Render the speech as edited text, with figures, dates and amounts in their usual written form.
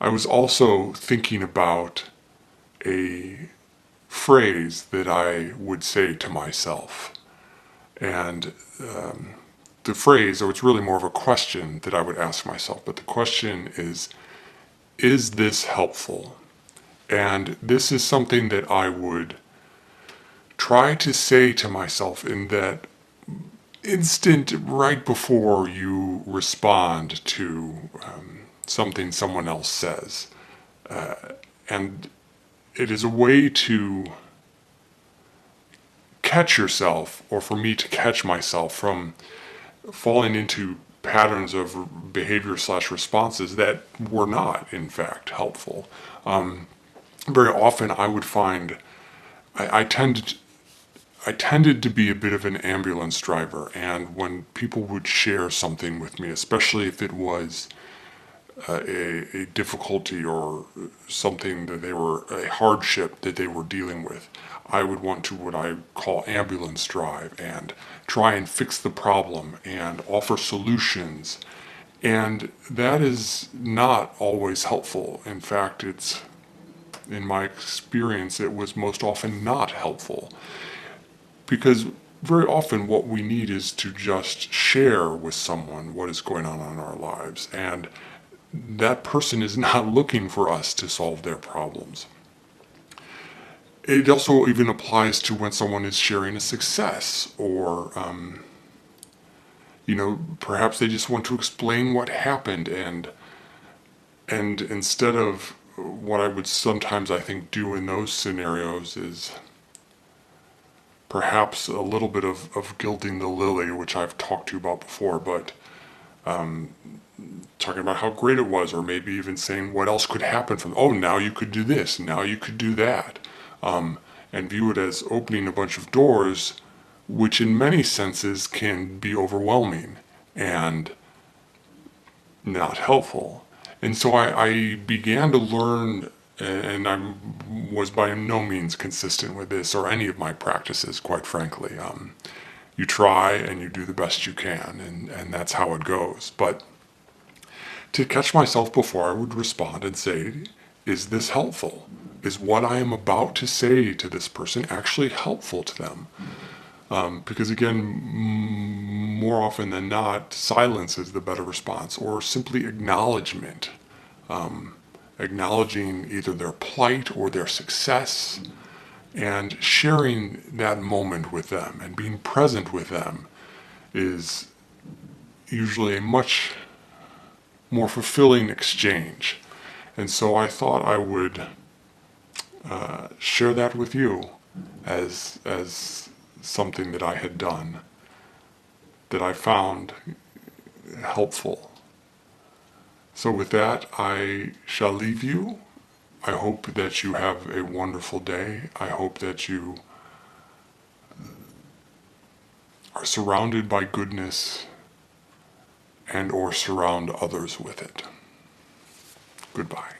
I was also thinking about a phrase that I would say to myself. And the phrase, or it's really more of a question that I would ask myself, but the question is this helpful? And this is something that I would try to say to myself in that instant right before you respond to something someone else says. And it is a way to catch yourself, or for me to catch myself from falling into patterns of behavior slash responses that were not, in fact, helpful. Very often I would find I tended to be a bit of an ambulance driver, and when people would share something with me, especially if it was a difficulty or something that they were, a hardship that they were dealing with, I would want to, what I call, ambulance drive and try and fix the problem and offer solutions. And that is not always helpful. In fact, in my experience, it was most often not helpful. Because very often what we need is to just share with someone what is going on in our lives. And that person is not looking for us to solve their problems. It also even applies to when someone is sharing a success, or perhaps they just want to explain what happened, and instead of what I would sometimes, I think, do in those scenarios is perhaps a little bit of gilding the lily, which I've talked to you about before, but talking about how great it was, or maybe even saying what else could happen from, oh, now you could do this, now you could do that, and view it as opening a bunch of doors, which in many senses can be overwhelming and not helpful. And so I began to learn, and I was by no means consistent with this or any of my practices, quite frankly. You try and you do the best you can, and that's how it goes. But to catch myself before I would respond and say, is this helpful? Is what I am about to say to this person actually helpful to them? Because again, more often than not, silence is the better response, or simply acknowledgement. Acknowledging either their plight or their success, and sharing that moment with them and being present with them is usually a much more fulfilling exchange. And so I thought I would share that with you as something that I had done that I found helpful. So with that, I shall leave you. I hope that you have a wonderful day. I hope that you are surrounded by goodness and or surround others with it. Goodbye.